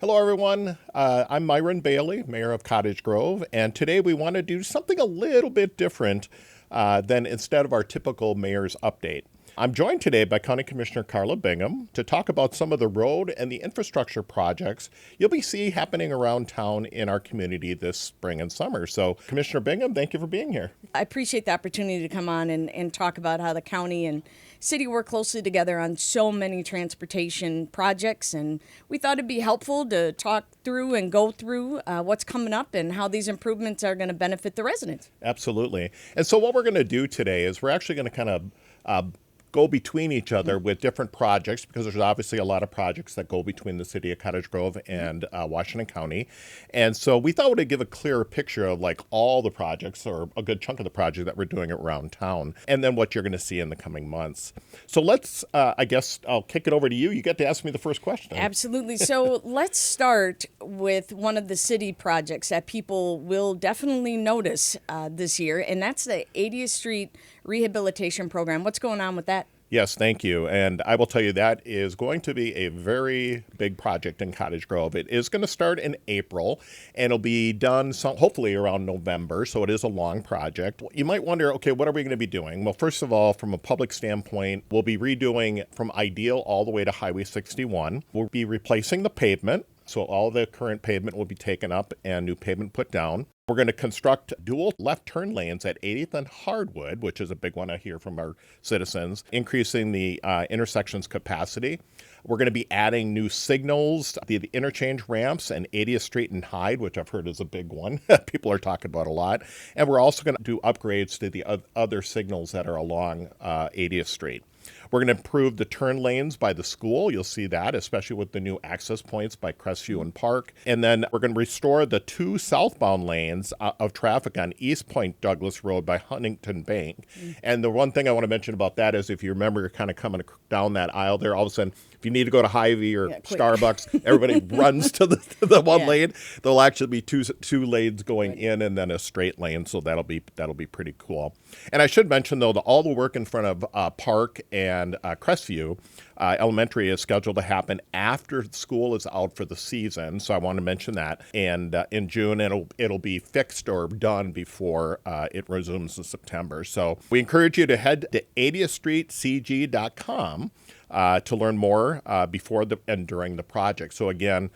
Hello, everyone. I'm Myron Bailey, Mayor of Cottage Grove, and today we want to do something a little bit different than instead of our typical mayor's update. I'm joined today by County Commissioner Karla Bigham to talk about some of the road and the infrastructure projects you'll be seeing happening around town in our community this spring and summer. So, Commissioner Bigham, thank you for being here. I appreciate the opportunity to come on and talk about how the county and city work closely together on so many transportation projects. And we thought it'd be helpful to talk through and go through what's coming up and how these improvements are going to benefit the residents. Absolutely. And so what we're going to do today is we're actually going to kind of go between each other with different projects, because there's obviously a lot of projects that go between the city of Cottage Grove and Washington County. And so we thought we'd give a clearer picture of like all the projects, or a good chunk of the project that we're doing around town, and then what you're going to see in the coming months. So let's, I guess I'll kick it over to you. You get to ask me the first question. Absolutely. So let's start with one of the city projects that people will definitely notice this year, and that's the 80th Street Rehabilitation Program. What's going on with that? Yes, thank you. And I will tell you that is going to be a very big project in Cottage Grove. It is going to start in April, and it'll be done hopefully around November, so it is a long project. You might wonder, okay, what are we going to be doing? Well, first of all, from a public standpoint, we'll be redoing from Ideal all the way to Highway 61. We'll be replacing the pavement, so all the current pavement will be taken up and new pavement put down. We're going to construct dual left turn lanes at 80th and Hardwood, which is a big one I hear from our citizens, increasing the intersection's capacity. We're going to be adding new signals, the interchange ramps, and 80th Street and Hyde, which I've heard is a big one people are talking about a lot. And we're also going to do upgrades to the other signals that are along 80th Street. We're going to improve the turn lanes by the school. You'll see that, especially with the new access points by Crestview and Park. And then we're going to restore the two southbound lanes of traffic on East Point Douglas Road by Huntington Bank. And the one thing I want to mention about that is if you remember, you're kind of coming down that aisle there, all of a sudden, if you need to go to Hy-Vee or Starbucks, everybody runs to the one lane. There'll actually be two lanes going in and then a straight lane, so that'll be pretty cool. And I should mention, though, that all the work in front of Park and Crestview Elementary is scheduled to happen after school is out for the season, so I want to mention that. And in June, it'll be fixed or done before it resumes in September. So we encourage you to head to 80thstreetcg.com to learn more before and during the project. So again,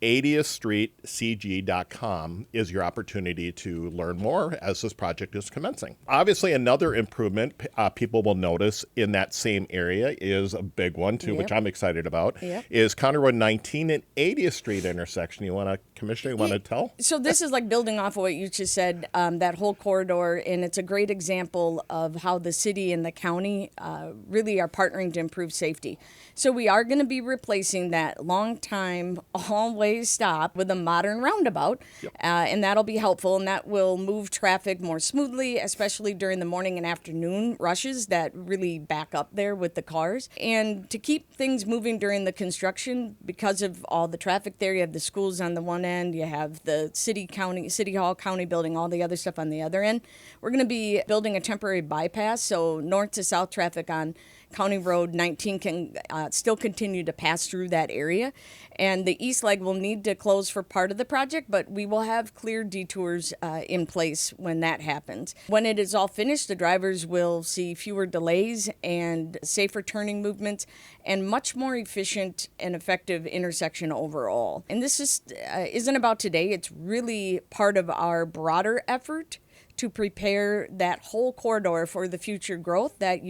80thstreetcg.com is your opportunity to learn more as this project is commencing. Obviously, another improvement people will notice in that same area is a big one, too, which I'm excited about, is County Road 19 and 80th Street intersection. Commissioner, you want to tell? So this is like building off of what you just said, that whole corridor, and it's a great example of how the city and the county really are partnering to improve safety. So we are going to be replacing that long time, always stop with a modern roundabout, and that'll be helpful, and that will move traffic more smoothly, especially during the morning and afternoon rushes that really back up there with the cars. And to keep things moving during the construction, because of all the traffic there, you have the schools on the one end, you have the city hall, county building, all the other stuff on the other end. We're going to be building a temporary bypass, so north to south traffic on County Road 19 can still continue to pass through that area. And the east leg will need to close for part of the project, but we will have clear detours in place when that happens. When it is all finished, the drivers will see fewer delays and safer turning movements and much more efficient and effective intersection overall. And this isn't about today. It's really part of our broader effort to prepare that whole corridor for the future growth that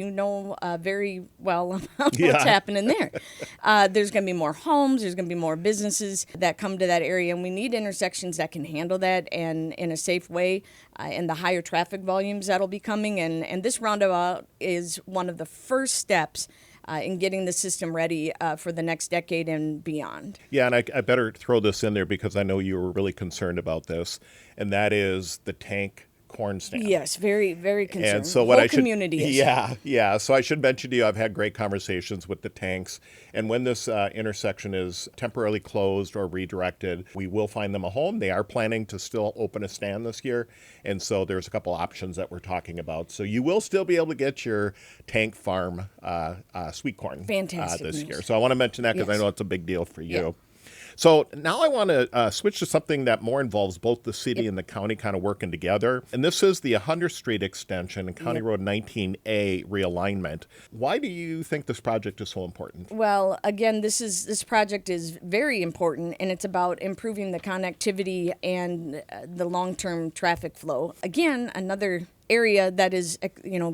very well about what's happening there. There's going to be more homes, there's going to be more businesses that come to that area, and we need intersections that can handle that and in a safe way, and the higher traffic volumes that'll be coming. And this roundabout is one of the first steps in getting the system ready for the next decade and beyond. Yeah, and I better throw this in there because I know you were really concerned about this, and that is the tank corn stand. Yes, very, very concerned. And so what community is. Yeah. So I should mention to you, I've had great conversations with the tanks, and when this intersection is temporarily closed or redirected, we will find them a home. They are planning to still open a stand this year, and so there's a couple options that we're talking about. So you will still be able to get your tank farm sweet corn Fantastic this news. year. So I want to mention that because I know it's a big deal for you. Yeah. So now I want to switch to something that more involves both the city and the county kind of working together. And this is the 100th Street extension and County Road 19A realignment. Why do you think this project is so important? Well, again, this project is very important, and it's about improving the connectivity and the long-term traffic flow. Again, another area that is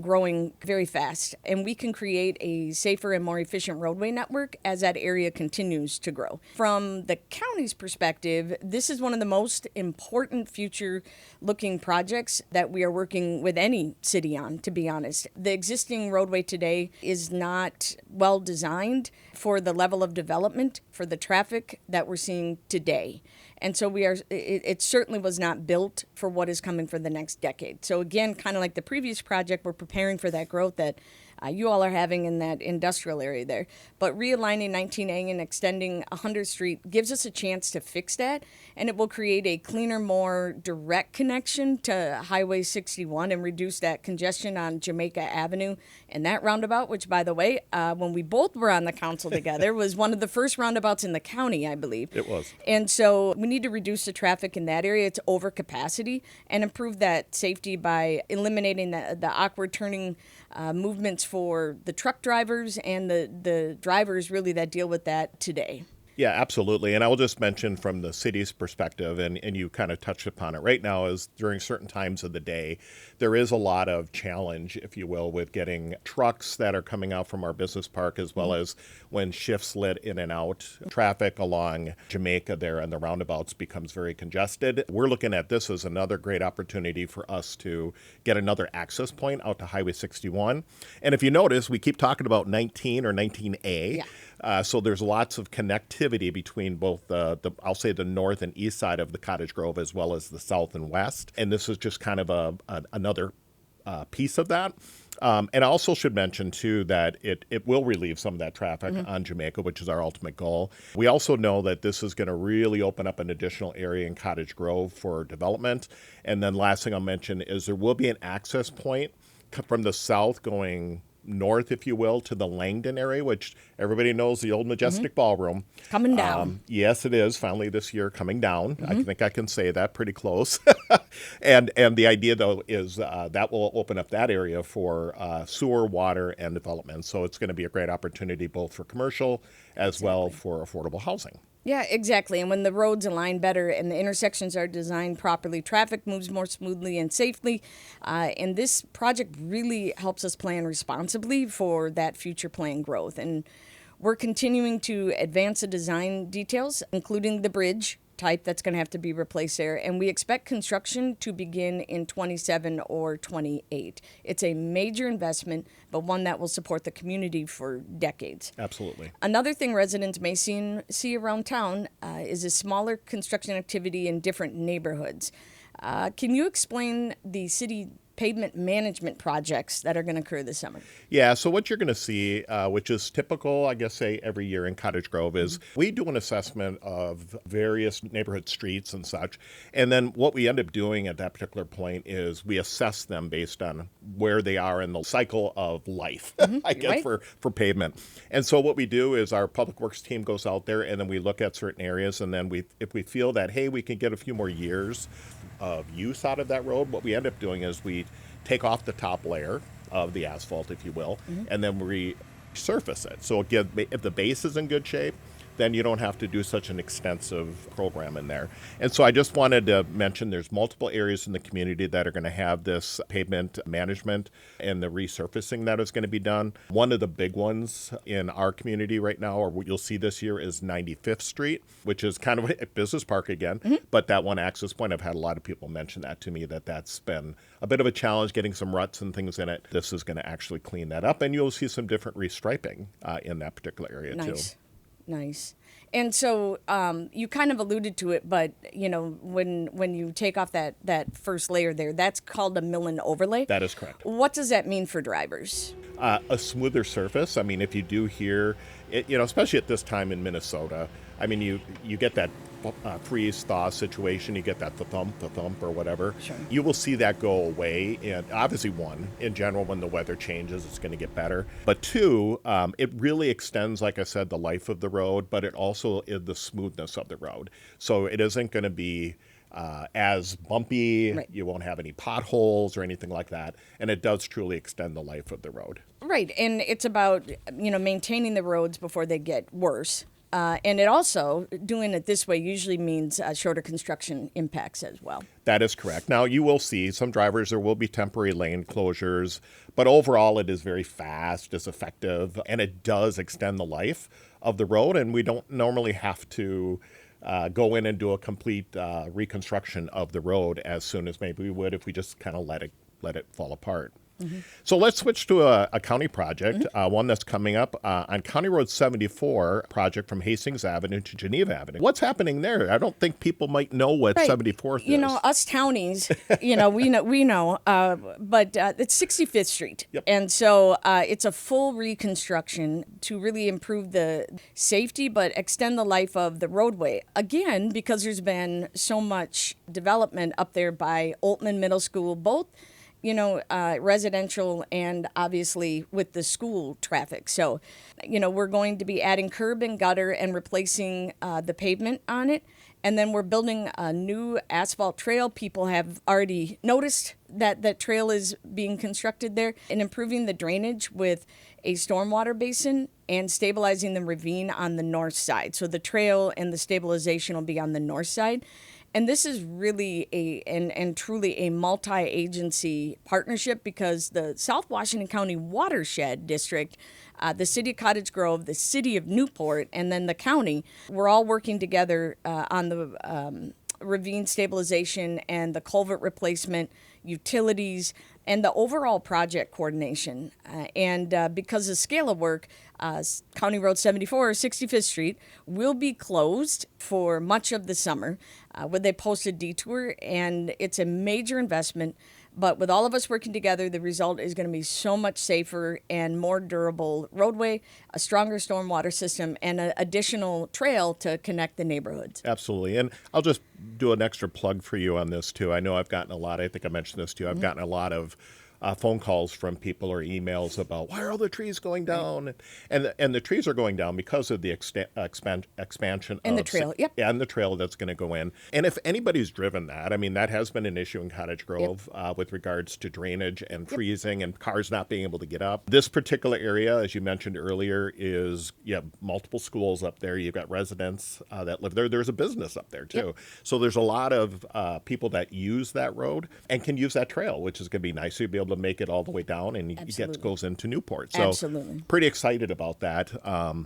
growing very fast, and we can create a safer and more efficient roadway network as that area continues to grow. From the county's perspective, this is one of the most important future looking projects that we are working with any city on, to be honest. The existing roadway today is not well designed for the level of development for the traffic that we're seeing today. And so it certainly was not built for what is coming for the next decade. So again, kind of like the previous project, we're preparing for that growth that you all are having in that industrial area there. But realigning 19A and extending 100th Street gives us a chance to fix that, and it will create a cleaner, more direct connection to Highway 61 and reduce that congestion on Jamaica Avenue and that roundabout, which, by the way, when we both were on the council together, was one of the first roundabouts in the county, I believe. It was. And so we need to reduce the traffic in that area. It's overcapacity, and improve that safety by eliminating the awkward turning movements for the truck drivers and the drivers really that deal with that today. Yeah, absolutely. And I will just mention from the city's perspective, and you kind of touched upon it right now, is during certain times of the day, there is a lot of challenge, if you will, with getting trucks that are coming out from our business park, as well as when shifts lit in and out. Traffic along Jamaica there and the roundabouts becomes very congested. We're looking at this as another great opportunity for us to get another access point out to Highway 61. And if you notice, we keep talking about 19 or 19A. Yeah. So there's lots of connectivity between both I'll say the north and east side of the Cottage Grove, as well as the south and west. And this is just kind of another piece of that. And I also should mention, too, that it will relieve some of that traffic on Jamaica, which is our ultimate goal. We also know that this is going to really open up an additional area in Cottage Grove for development. And then last thing I'll mention is there will be an access point from the south going north, if you will, to the Langdon area, which everybody knows the old Majestic Ballroom. Coming down. Yes, it is. Finally this year coming down. I think I can say that pretty close. And the idea, though, is that will open up that area for sewer, water, and development. So it's going to be a great opportunity both for commercial as well for affordable housing. Yeah, exactly. And when the roads align better and the intersections are designed properly, traffic moves more smoothly and safely. And this project really helps us plan responsibly for that future planned growth. And we're continuing to advance the design details, including the bridge type that's going to have to be replaced there. And we expect construction to begin in 27 or 28. It's a major investment, but one that will support the community for decades. Absolutely. Another thing residents may see around town is a smaller construction activity in different neighborhoods. Can you explain the city pavement management projects that are going to occur this summer? Yeah, so what you're going to see, which is typical, I guess, say every year in Cottage Grove, is we do an assessment of various neighborhood streets and such. And then what we end up doing at that particular point is we assess them based on where they are in the cycle of life, I guess, right. for pavement. And so what we do is our public works team goes out there and then we look at certain areas. And then if we feel that, hey, we can get a few more years of use out of that road, what we end up doing is we take off the top layer of the asphalt, if you will, and then resurface it. So again, if the base is in good shape, then you don't have to do such an extensive program in there. And so I just wanted to mention there's multiple areas in the community that are going to have this pavement management and the resurfacing that is going to be done. One of the big ones in our community right now, or what you'll see this year, is 95th Street, which is kind of a business park again. But that one access point, I've had a lot of people mention that to me, that's been a bit of a challenge getting some ruts and things in it. This is going to actually clean that up, and you'll see some different restriping in that particular area too. Nice. And so you kind of alluded to it, but when you take off that first layer there, that's called a mill and overlay. That is correct. What does that mean for drivers? A smoother surface. I mean, if you do hear, especially at this time in Minnesota, I mean, you get that freeze-thaw situation, you get that thump or whatever. Sure. You will see that go away. And obviously, one, in general, when the weather changes, it's going to get better. But two, it really extends, like I said, the life of the road, but it also is the smoothness of the road. So it isn't going to be as bumpy. Right. You won't have any potholes or anything like that. And it does truly extend the life of the road. Right, and it's about maintaining the roads before they get worse. And it also, doing it this way usually means shorter construction impacts as well. That is correct. Now, you will see some drivers, there will be temporary lane closures, but overall it is very fast, it's effective, and it does extend the life of the road, and we don't normally have to go in and do a complete reconstruction of the road as soon as maybe we would if we just kind of let it fall apart. Mm-hmm. So let's switch to a county project, one that's coming up on County Road 74, project from Hastings Avenue to Geneva Avenue. What's happening there? I don't think people might know what Right. 74th is. You know, us townies, we know, but it's 65th Street. Yep. And so it's a full reconstruction to really improve the safety, but extend the life of the roadway. Again, because there's been so much development up there by Oltman Middle School, both residential and obviously with the school traffic. So, we're going to be adding curb and gutter and replacing the pavement on it. And then we're building a new asphalt trail. People have already noticed that that trail is being constructed there, and improving the drainage with a stormwater basin and stabilizing the ravine on the north side. So the trail and the stabilization will be on the north side. And this is really and truly a multi-agency partnership, because the South Washington County Watershed District, the City of Cottage Grove, the City of Newport, and then the county, we're all working together on the ravine stabilization and the culvert replacement, utilities, and the overall project coordination. And because of the scale of work, County Road 74, 65th Street, will be closed for much of the summer with a posted detour, and it's a major investment. But with all of us working together, the result is going to be so much safer and more durable roadway, a stronger stormwater system, and an additional trail to connect the neighborhoods. Absolutely. And I'll just do an extra plug for you on this, too. I know I've gotten a lot, I think I mentioned this, too. I've gotten a lot of phone calls from people or emails about, why are all the trees going down? And the trees are going down because of the expansion And of the trail, yep. And the trail that's going to go in. And if anybody's driven that, I mean, that has been an issue in Cottage Grove with regards to drainage and freezing and cars not being able to get up. This particular area, as you mentioned earlier, is you have multiple schools up there. You've got residents that live there. There's a business up there, too. So there's a lot of people that use that road and can use that trail, which is going to be nice. So you'll be able to make it all the way down, and it goes into Newport. So Absolutely. Pretty excited about that.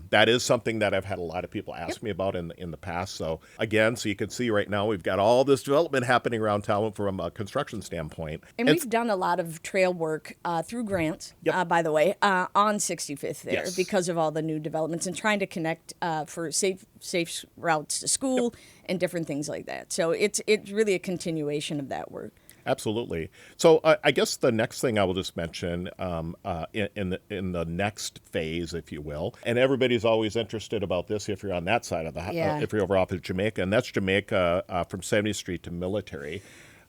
That is something that I've had a lot of people ask me about in the past. So again, so you can see right now we've got all this development happening around town from a construction standpoint. And we've done a lot of trail work through grants, by the way, on 65th there, because of all the new developments and trying to connect for safe routes to school and different things like that. So it's really a continuation of that work. Absolutely. So I guess the next thing I will just mention in the next phase, if you will, and everybody's always interested about this if you're on that side of the if you're over off of Jamaica, and that's Jamaica from 70th Street to Military.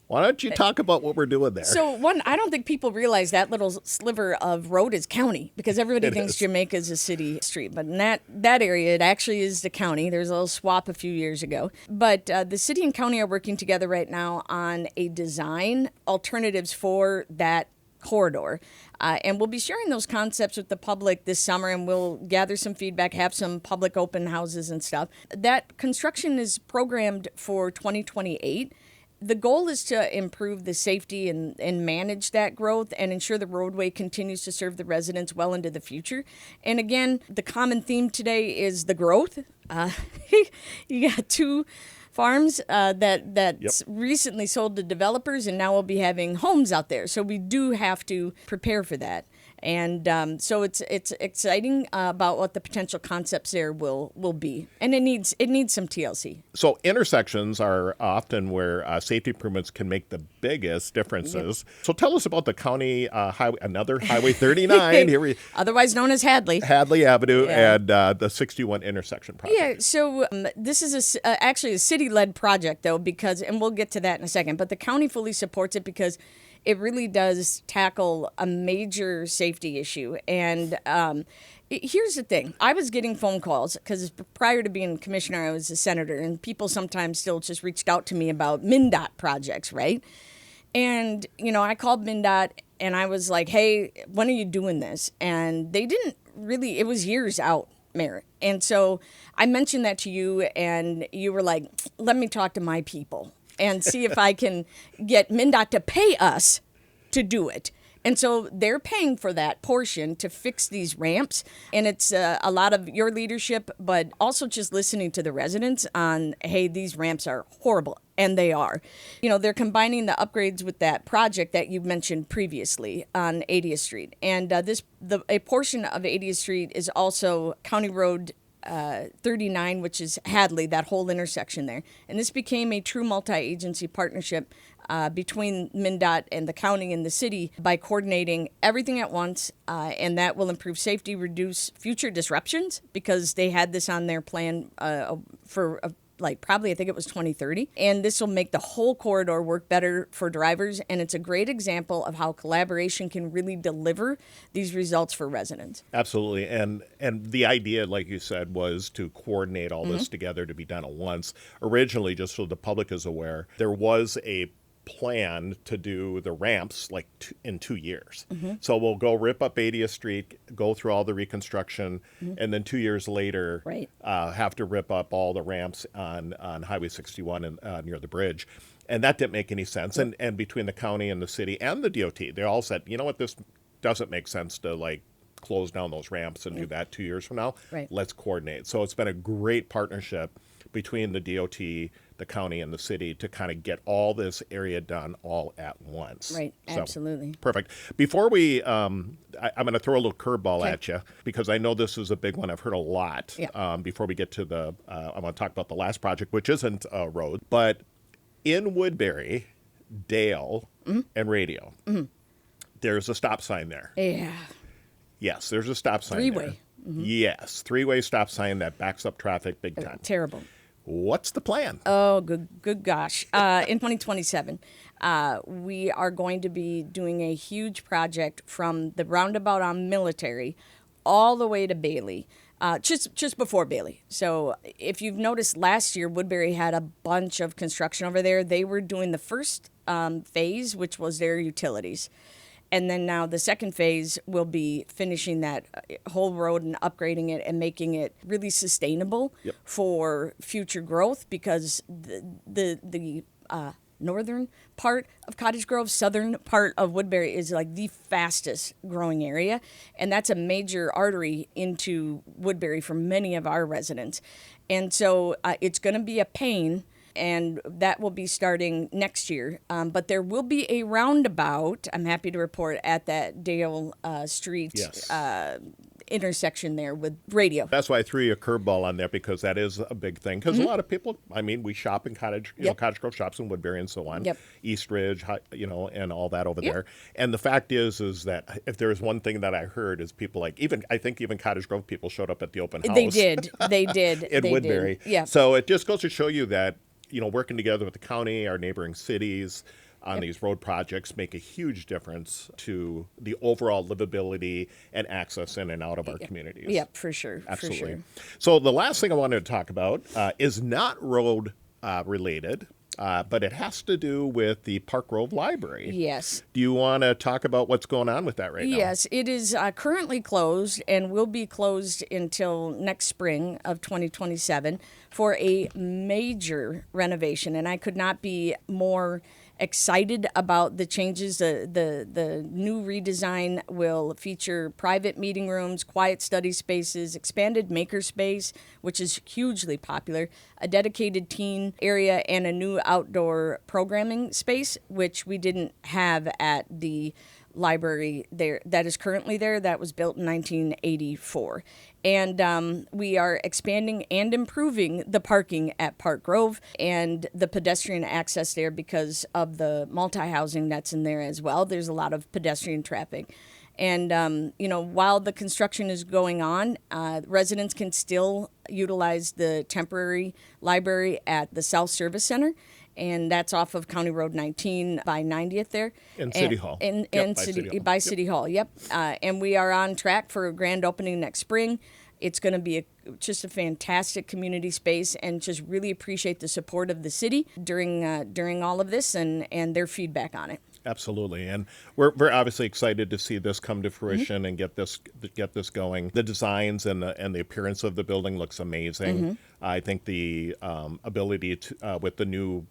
Why don't you talk about what we're doing there? So, I don't think people realize that little sliver of road is county, because everybody thinks Jamaica is a city street. But in that area, it actually is the county. There's a little swap a few years ago. But the city and county are working together right now on a design alternatives for that corridor. And we'll be sharing those concepts with the public this summer, and we'll gather some feedback, have some public open houses and stuff. That construction is programmed for 2028. The goal is to improve the safety and manage that growth and ensure the roadway continues to serve the residents well into the future. And again, the common theme today is the growth. You got two farms that recently sold to developers, and now we'll be having homes out there. So we do have to prepare for that. And so it's exciting about what the potential concepts there will be, and it needs some TLC. So intersections are often where safety improvements can make the biggest differences. Yep. So tell us about the county highway, another Highway 39, otherwise known as Hadley Avenue, and the 61 intersection project. Yeah, so this is actually a city-led project, though, and we'll get to that in a second, but the county fully supports it because it really does tackle a major safety issue. And here's the thing. I was getting phone calls because prior to being commissioner, I was a senator, and people sometimes still just reached out to me about MnDOT projects, right? And, I called MnDOT, and I was like, hey, when are you doing this? And they didn't really, it was years out, Mayor. And so I mentioned that to you, and you were like, let me talk to my people and see if I can get MnDOT to pay us to do it. And so they're paying for that portion to fix these ramps. And it's a lot of your leadership, but also just listening to the residents on, hey, these ramps are horrible. And they are. They're combining the upgrades with that project that you mentioned previously on 80th Street. And a portion of 80th Street is also County Road 39, which is Hadley, that whole intersection there. And this became a true multi-agency partnership between MnDOT and the county and the city by coordinating everything at once, and that will improve safety, reduce future disruptions, because they had this on their plan for probably I think it was 2030. And this will make the whole corridor work better for drivers. And it's a great example of how collaboration can really deliver these results for residents. Absolutely. And the idea, like you said, was to coordinate all this together to be done at once. Originally, just so the public is aware, there was a plan to do the ramps in 2 years. So we'll go rip up 80th Street, go through all the reconstruction, and then 2 years later have to rip up all the ramps on Highway 61 and near the bridge. And that didn't make any sense. And between the county and the city and the DOT, they all said, you know what, this doesn't make sense to close down those ramps and do that 2 years from now. Let's coordinate. So it's been a great partnership between the DOT, the county, and the city to kind of get all this area done all at once. Right, absolutely. Perfect. Before we, I'm going to throw a little curveball at you, because I know this is a big one. I've heard a lot. Before we get to I want to talk about the last project, which isn't a road, but in Woodbury, Dale, and Radio, there's a stop sign there. Yeah. Yes, there's a stop sign Three-way. there. Yes, three-way stop sign that backs up traffic big time. Terrible. What's the plan? Oh, good gosh. In 2027, we are going to be doing a huge project from the Roundabout on Military all the way to Bailey, just before Bailey. So if you've noticed, last year, Woodbury had a bunch of construction over there. They were doing the first phase, which was their utilities. And then now the second phase will be finishing that whole road and upgrading it and making it really sustainable for future growth, because the northern part of Cottage Grove, southern part of Woodbury is the fastest growing area. And that's a major artery into Woodbury for many of our residents. And so it's going to be a pain. And that will be starting next year. But there will be a roundabout, I'm happy to report, at that Dale Street intersection there with Radio. That's why I threw you a curveball on there, because that is a big thing. Because a lot of people, we shop in Cottage, Cottage Grove shops in Woodbury and so on, East Ridge, and all that over there. And the fact is that if there's one thing that I heard is people I think even Cottage Grove people showed up at the open house. They did. In Woodbury. Did. Yeah. So it just goes to show you that, working together with the county, our neighboring cities on these road projects make a huge difference to the overall livability and access in and out of our communities. Yeah, for sure. Absolutely. For sure. So the last thing I wanted to talk about is not road related, but it has to do with the Park Grove Library. Yes. Do you want to talk about what's going on with that right now? Yes, it is currently closed and will be closed until next spring of 2027 for a major renovation. And I could not be more excited about the changes. The new redesign will feature private meeting rooms, quiet study spaces, expanded makerspace, which is hugely popular, a dedicated teen area, and a new outdoor programming space, which we didn't have at the library there that is currently there that was built in 1984. And we are expanding and improving the parking at Park Grove and the pedestrian access there because of the multi-housing that's in there as well. There's a lot of pedestrian traffic. And, while the construction is going on, residents can still utilize the temporary library at the South Service Center. And that's off of County Road 19 by 90th there. In City Hall. By City Hall, yep. And we are on track for a grand opening next spring. It's going to be just a fantastic community space, and just really appreciate the support of the city during all of this and their feedback on it. Absolutely, and we're obviously excited to see this come to fruition and get this going. The designs and the appearance of the building looks amazing. I think the ability to with the new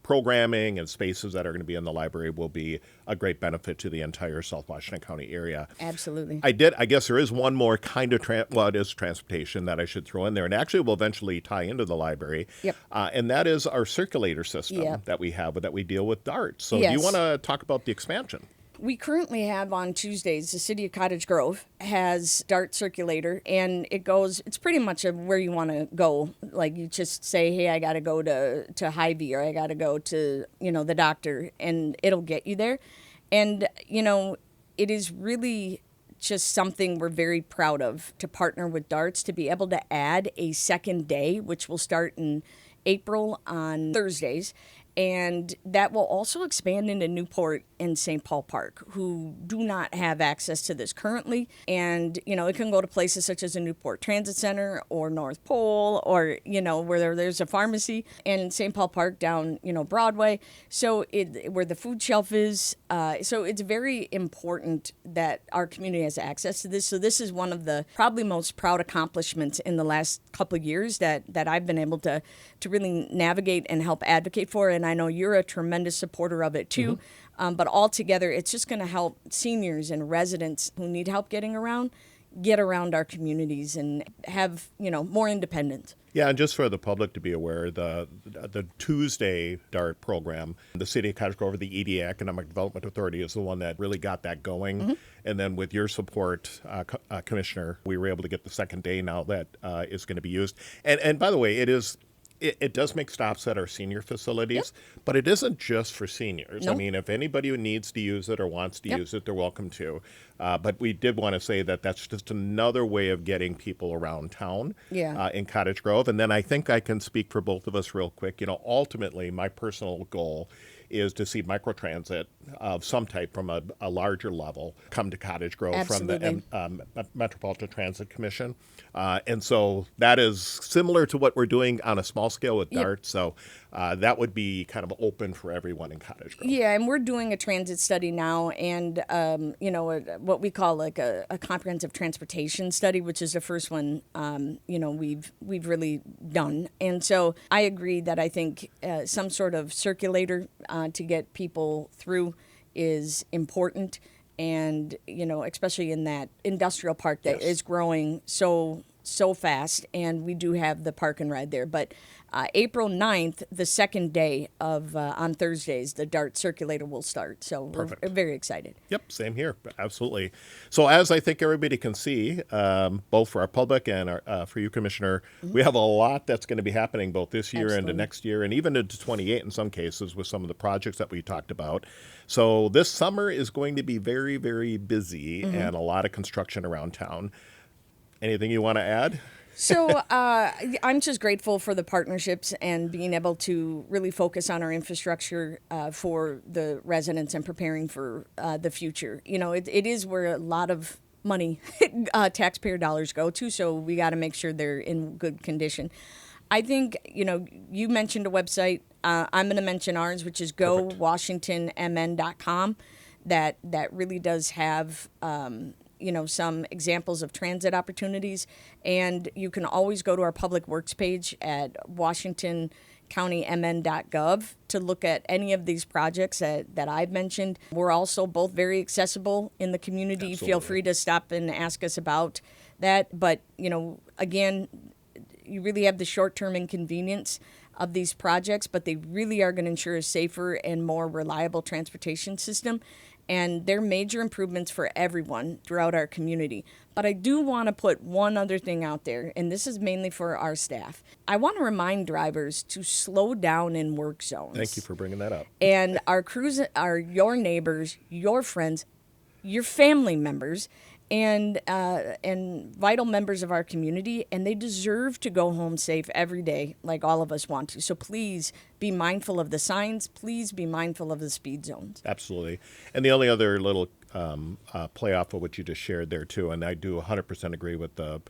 programming and spaces that are going to be in the library will be a great benefit to the entire South Washington County area. Absolutely. I guess there is one more kind of it is transportation that I should throw in there, and actually will eventually tie into the library. Yep. And that is our circulator system that we have that we deal with DART. So do you want to talk about the expansion? We currently have on Tuesdays, the city of Cottage Grove has DART circulator, and it's pretty much where you want to go. Like you just say, hey, I got to go to Hy-Vee, or I got to go to, the doctor, and it'll get you there. And, it is really just something we're very proud of to partner with DARTs, to be able to add a second day, which will start in April on Thursdays. And that will also expand into Newport and St. Paul Park, who do not have access to this currently. And, it can go to places such as the Newport Transit Center or North Pole, or, where there's a pharmacy, and St. Paul Park down, Broadway. So where the food shelf is. So it's very important that our community has access to this. So this is one of the probably most proud accomplishments in the last couple of years that I've been able to really navigate and help advocate for. And I know you're a tremendous supporter of it too. But altogether, it's just going to help seniors and residents who need help getting around, get around our communities and have, more independence. Yeah, and just for the public to be aware, the Tuesday DART program, the City of Cottage Grove, the EDA Economic Development Authority, is the one that really got that going. And then with your support, Commissioner, we were able to get the second day now that is going to be used. And by the way, it does make stops at our senior facilities, but it isn't just for seniors. Nope. I mean, if anybody who needs to use it or wants to use it, they're welcome to. But we did want to say that that's just another way of getting people around town in Cottage Grove. And then I think I can speak for both of us real quick. Ultimately, my personal goal is to see microtransit of some type from a larger level come to Cottage Grove. Absolutely. From the Metropolitan Transit Commission. And so that is similar to what we're doing on a small scale with DART. So that would be kind of open for everyone in Cottage Grove. Yeah, and we're doing a transit study now, and what we call like a comprehensive transportation study, which is the first one we've really done. And so I agree that I think some sort of circulator to get people through is important, and especially in that industrial park that is growing so fast, and we do have the park and ride there. But April 9th, the second day of on Thursdays, the DART circulator will start. So we're very excited. Yep, same here. Absolutely. So as I think everybody can see, both for our public and for you, Commissioner, we have a lot that's going to be happening both this year and the next year, and even into 28 in some cases with some of the projects that we talked about. So this summer is going to be very, very busy and a lot of construction around town. Anything you want to add? So I'm just grateful for the partnerships and being able to really focus on our infrastructure for the residents and preparing for the future. It is where a lot of money, taxpayer dollars go to, so we got to make sure they're in good condition. I think, you mentioned a website. I'm going to mention ours, which is gowashingtonmn.com. That really does have some examples of transit opportunities. And you can always go to our public works page at washingtoncountymn.gov to look at any of these projects that I've mentioned. We're also both very accessible in the community. Absolutely. Feel free to stop and ask us about that. But, again, you really have the short-term inconvenience of these projects, but they really are going to ensure a safer and more reliable transportation system. and they're major improvements for everyone throughout our community. But I do want to put one other thing out there, and this is mainly for our staff. I want to remind drivers to slow down in work zones. Thank you for bringing that up. And our crews are your neighbors, your friends, your family members, and vital members of our community, and they deserve to go home safe every day like all of us want to. So please be mindful of the signs. Please be mindful of the speed zones. Absolutely. And the only other little play off of what you just shared there too, and I do 100% agree with the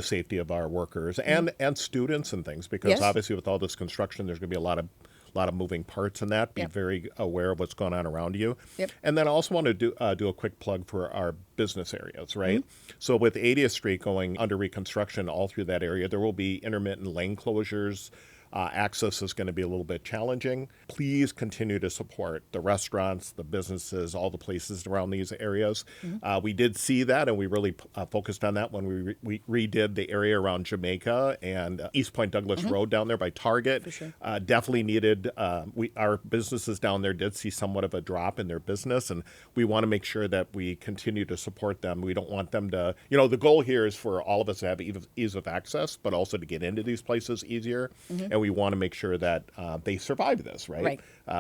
safety of our workers and students and things, because Yes. obviously with all this construction, there's going to be a lot of moving parts in that. Be Yep. very aware of what's going on around you. Yep. And then I also want to do a quick plug for our business areas, right? So with 80th Street going under reconstruction all through that area, there will be intermittent lane closures. Access is going to be a little bit challenging. Please continue to support the restaurants, the businesses, all the places around these areas. We did see that, and we really focused on that when we redid the area around Jamaica and East Point Douglas Road down there by Target. For sure. Definitely needed. Our businesses down there did see somewhat of a drop in their business, and we want to make sure that we continue to support them. We don't want them to, the goal here is for all of us to have ease of access, but also to get into these places easier. And we want to make sure that they survive this, right?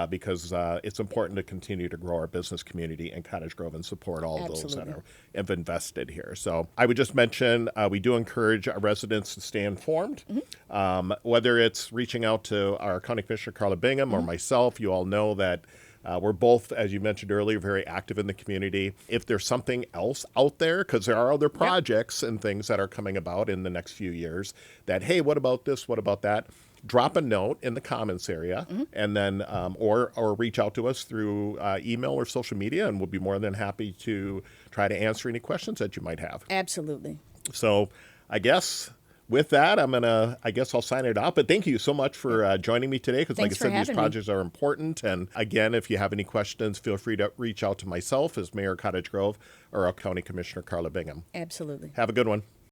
Because it's important to continue to grow our business community in Cottage Grove and support all of those that have invested here. So I would just mention we do encourage our residents to stay informed, whether it's reaching out to our County Commissioner Karla Bigham or myself. You all know that we're both, as you mentioned earlier, very active in the community. If there's something else out there, because there are other projects and things that are coming about in the next few years that, hey, what about this? What about that? Drop a note in the comments area, and then or reach out to us through email or social media, and we'll be more than happy to try to answer any questions that you might have. Absolutely. So I guess with that, I'll sign it out. But thank you so much for joining me today, because like I Thanks for said, these having me. projects are important. And again, if you have any questions, feel free to reach out to myself as Mayor Cottage Grove or our County Commissioner Karla Bigham. Absolutely. Have a good one.